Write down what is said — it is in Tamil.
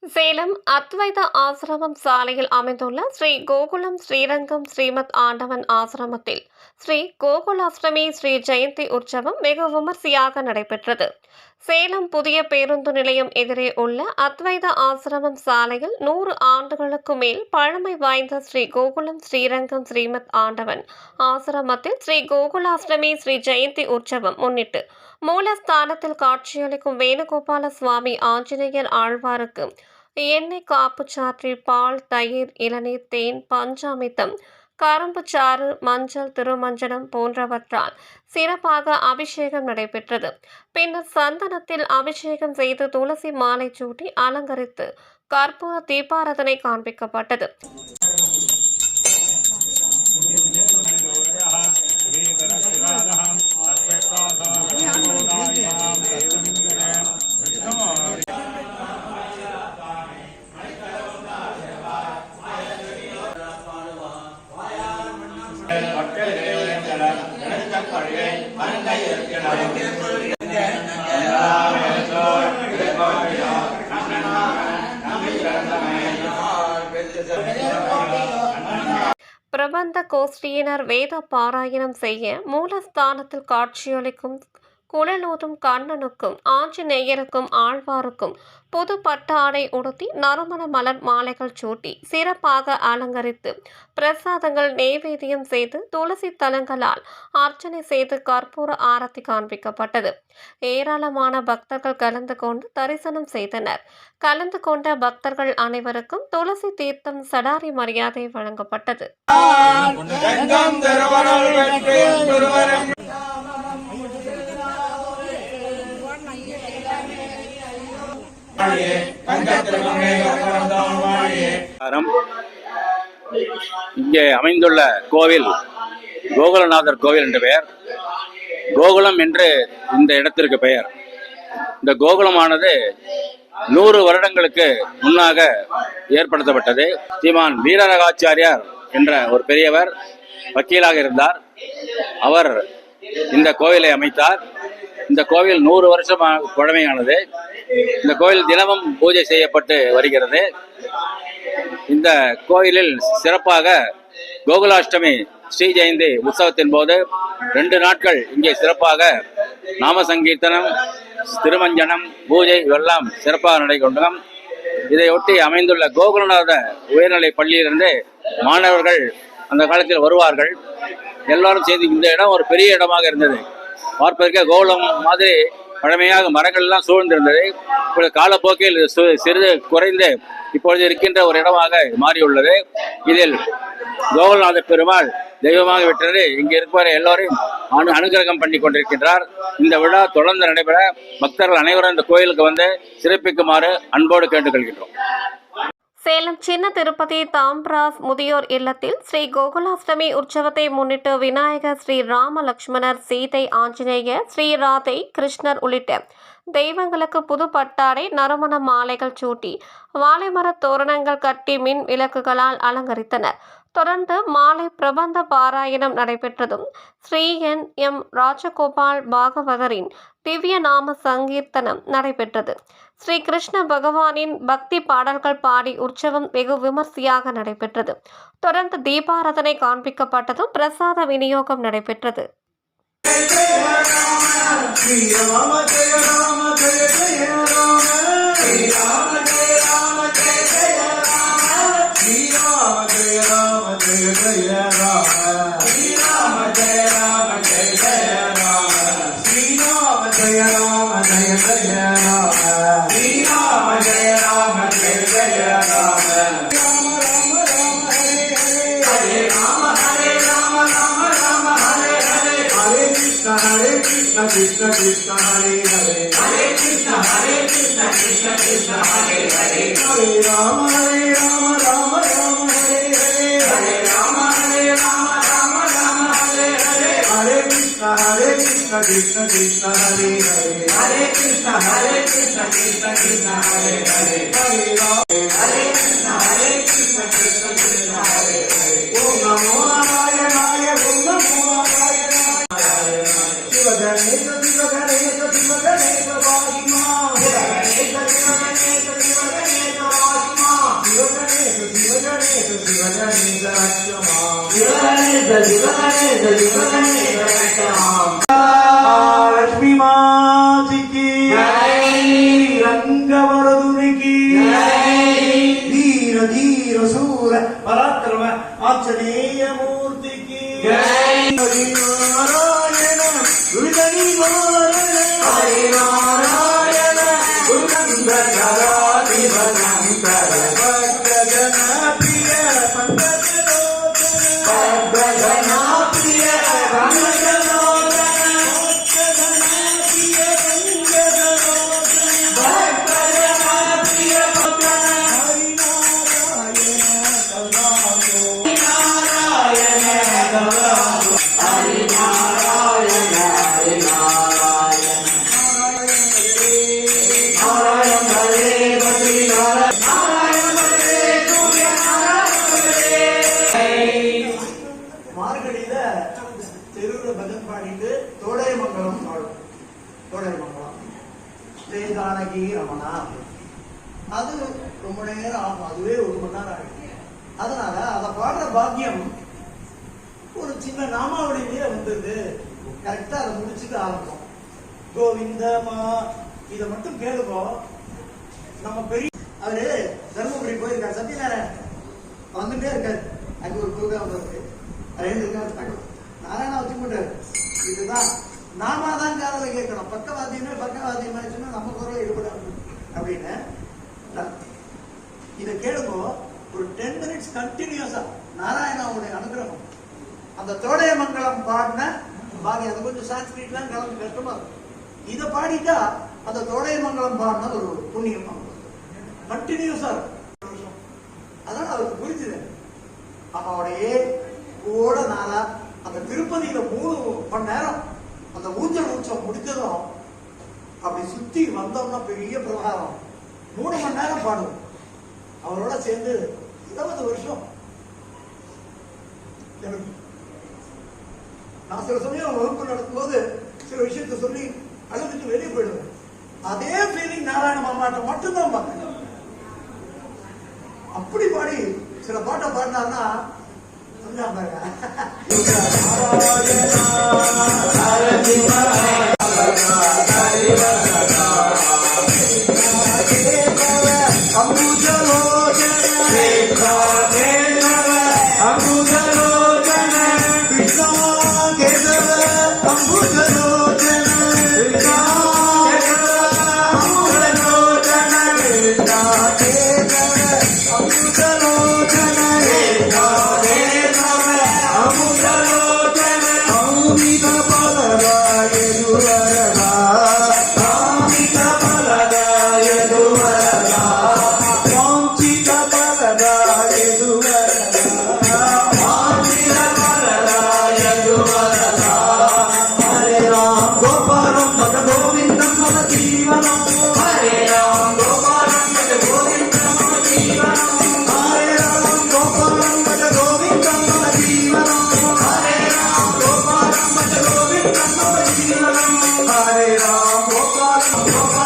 சேலம் அத்வைத ஆசிரமம் சாலையில் அமைந்துள்ள ஸ்ரீ கோகுலம் ஸ்ரீரங்கம் ஸ்ரீமத் ஆண்டவன் ஆசிரமத்தில் ஸ்ரீ கோகுலாஷ்டமி ஸ்ரீ ஜெயந்தி உற்சவம் வெகு விமர்சையாக நடைபெற்றது. சேலம் புதிய பேருந்து நிலையம் எதிரே உள்ள அத்வைத ஆசிரமம் சாலையில் 100 ஆண்டுகளுக்கு மேல் பழமை வாய்ந்த ஸ்ரீ கோகுலம் ஸ்ரீரங்கம் ஸ்ரீமத் ஆண்டவன் ஆசிரமத்தில் ஸ்ரீ கோகுலாஷ்டமி ஸ்ரீ ஜெயந்தி உற்சவம் முன்னிட்டு மூலஸ்தானத்தில் காட்சியளிக்கும் வேணுகோபால சுவாமி ஆஞ்சநேயர் ஆழ்வாருக்கு எண்ணெய் காப்பு சாற்றி பால், தயிர், இளநீர், தேன், பஞ்சாமிர்தம், கரும்பு சாறு, மஞ்சள், திருமஞ்சனம் போன்றவற்றால் சிறப்பாக அபிஷேகம் நடைபெற்றது. பின்னர் சந்தனத்தில் அபிஷேகம் செய்து துளசி மாலை சூட்டி அலங்கரித்து கற்பூர தீபாராதனை காண்பிக்கப்பட்டது. பிரபந்த கோஷ்டியினர் வேத பாராயணம் செய்ய மூலஸ்தானத்தில் காட்சியளிக்கும் குழலூதும் கண்ணனுக்கும் ஆஞ்சநேயருக்கும் ஆழ்வாருக்கும் புது பட்டாடை உடுத்தி நறுமண மலர் மாலைகள் சூட்டி சிறப்பாக அலங்கரித்து பிரசாதங்கள் நெய்வேத்தியம் செய்து துளசி தலங்களால் அர்ச்சனை செய்து கற்பூர ஆரத்தி காண்பிக்கப்பட்டது. ஏராளமான பக்தர்கள் கலந்து கொண்டு தரிசனம் செய்தனர். கலந்து கொண்ட பக்தர்கள் அனைவருக்கும் துளசி தீர்த்தம் சடாரி மரியாதை வழங்கப்பட்டது. இங்கே அமைந்துள்ள கோவில் கோகுலநாதர் கோவில் என்ற பெயர். கோகுலம் என்று இந்த இடத்திற்கு பெயர். இந்த கோகுலமானது 100 வருடங்களுக்கு முன்னாக ஏற்படுத்தப்பட்டது. ஸ்ரீமான் வீரராகாச்சாரியார் என்ற ஒரு பெரியவர் வக்கீலாக இருந்தார். அவர் இந்த கோவிலை அமைத்தார். இந்த கோவில் 100 வருஷம் பழமையானது. இந்த கோவில் தினமும் பூஜை செய்யப்பட்டு வருகிறது. இந்த கோயிலில் சிறப்பாக கோகுலாஷ்டமி ஸ்ரீ ஜெயந்தி உற்சவத்தின் போது 2 நாட்கள் இங்கே சிறப்பாக நாம சங்கீர்த்தனம், திருமஞ்சனம், பூஜை இவெல்லாம் சிறப்பாக நடைபெறும். இதையொட்டி அமைந்துள்ள கோகுலநாத உயர்நிலை பள்ளியிலிருந்து மாணவர்கள் அந்த காலத்தில் வருவார்கள். எல்லாரும் சேர்ந்து இந்த இடம் ஒரு பெரிய இடமாக இருந்தது. பார்ப்பதற்கு கோகுலம் மாதிரி பழமையாக மரங்கள் எல்லாம் சூழ்ந்திருந்தது. இப்பொழுது காலப்போக்கில் சிறிது குறைந்து இப்பொழுது இருக்கின்ற ஒரு இடமாக மாறியுள்ளது. இதில் கோகுலநாத பெருமாள் தெய்வமாக விட்டது. இங்கே இருப்பவரை எல்லோரையும் அனுகிரகம் பண்ணி கொண்டிருக்கின்றார். இந்த விழா தொடர்ந்து நடைபெற பக்தர்கள் அனைவரும் இந்த கோயிலுக்கு வந்து சிறப்பிக்குமாறு அன்போடு கேட்டுக்கொள்கின்றோம். சேலம் சின்ன திருப்பதி தாம்ராஸ் முதியோர் இல்லத்தில் ஸ்ரீ கோகுலாஷ்டமி உற்சவத்தை முன்னிட்டு விநாயகர், ஸ்ரீ ராம லட்சுமணர், சீதை, ஆஞ்சநேயர், ஸ்ரீ ராதை, கிருஷ்ணர் உள்ளிட்ட தெய்வங்களுக்கு புது பட்டாடை, நறுமண மாலைகள் சூட்டி வாழைமர தோரணங்கள் கட்டி மின் விளக்குகளால் அலங்கரித்தனர். தொடர்ந்து மாலை பிரபந்த பாராயணம் நடைபெற்றதும் ஸ்ரீ எம் ராஜகோபால் பாகவதரின் திவ்ய நாம சங்கீர்த்தனம் நடைபெற்றது. ஸ்ரீ கிருஷ்ண பகவானின் பக்தி பாடல்கள் பாடி உற்சவம் வெகு விமர்சையாக நடைபெற்றது. தொடர்ந்து தீபாராதனை காண்பிக்கப்பட்டதும் பிரசாத விநியோகம் நடைபெற்றது. Krishna Krishna Hare Hare Hare Krishna Krishna Krishna Hare Hare Hare Rama Rama Rama Hare Hare Hare Rama Rama Hare Hare Hare Krishna Krishna Krishna Hare Hare Hare Krishna Krishna Krishna Hare Hare Hare Rama Hare Krishna Krishna Krishna Hare Hare Om Namo Narayana Om Namo Narayana Shiva Ganesha Lakshmi माँ की रंगवरदुनि की धीर धीर सूर पराक्रम आंजनेय मूर्ति की हरि नारायण गुरुगणि नारायण हरि नारायण गुरुगंध जगदिवनंतर भक्तजन प्रिय पंकज लोचन भक्तजन प्रिय पंकज लोचन भक्तजन प्रिय पंकज लोचन भक्तजन प्रिय पंकज हरि नारायण सदा को हरि नारायण हरि नारायण नारायण हरे बद्री नारायण हरे सूर्य नारायण மார்கழியில தெருவில் பஜன் பாடிட்டு தோடைமங்கலம் பாடும். தோடைமங்கலம் ஜெயஜானகி ரமணா அது ரொம்ப நேரம் ஆகும். அதுவே 1 மணி நேரம் ஆகும். அதனால அதை பாடுற பாக்கியம் ஒரு சின்ன நாமாவளியிலேயே வந்தது. கரெக்டா அதை முடிச்சுட்டு ஆரம்பம். கோவிந்தமா இதை மட்டும் கேளுங்கோ. நம்ம பெரிய அவரு தர்மபுரி போயிருக்காரு. சத்யநாராயணன் வந்துட்டே இருக்காரு. அங்க ஒரு ப்ரோக்ராம் இருக்கு. நாராயணா வச்சு போட்டாரு. இதுதான் நாம தான் காதல கேட்கணும். பக்கவாதியமா சொன்னா நம்ம குரல் ஈடுபடாது அப்படின்னு இதை கேளுங்க. ஒரு 10 மினிட்ஸ் கண்டினியூஸா நாராயணாவுடைய அனுகிரகம். அந்த தோடையமங்கலம் பாடின பாதி அது கொஞ்சம் சான்ஸ்கிரிட்லாம் கலந்து கஷ்டமா இருக்கும். இதை பாடிட்டா அந்த தோடையமங்கலம் பாடின ஒரு புண்ணியம் கண்டினியூஸா இருக்கும். அதனால அவருக்கு புரிஞ்சுது. அவனுடைய கூட நாளா அந்த திருப்பதியில 3 மணி நேரம் அந்த ஊஞ்சல் உற்சவம் முடிச்சதும் அப்படி சுத்தி வந்தோம்னா பெரிய பிரகாரம் 3 மணி நேரம் பாடுவோம். அவரோட சேர்ந்து 20 வருஷம். நான் சில சமயம் வகுப்பு நடத்தும் போது சில விஷயத்த சொல்லி அழுதுட்டு வெளியே போயிடுவேன். அதே ஃபீலிங் நாராயண மாமாட்ட மட்டும்தான் பார்த்தேன். அப்படி பாடி சில பாட்டை பாடினார்னா Hare Ram, Gopal, Gopal.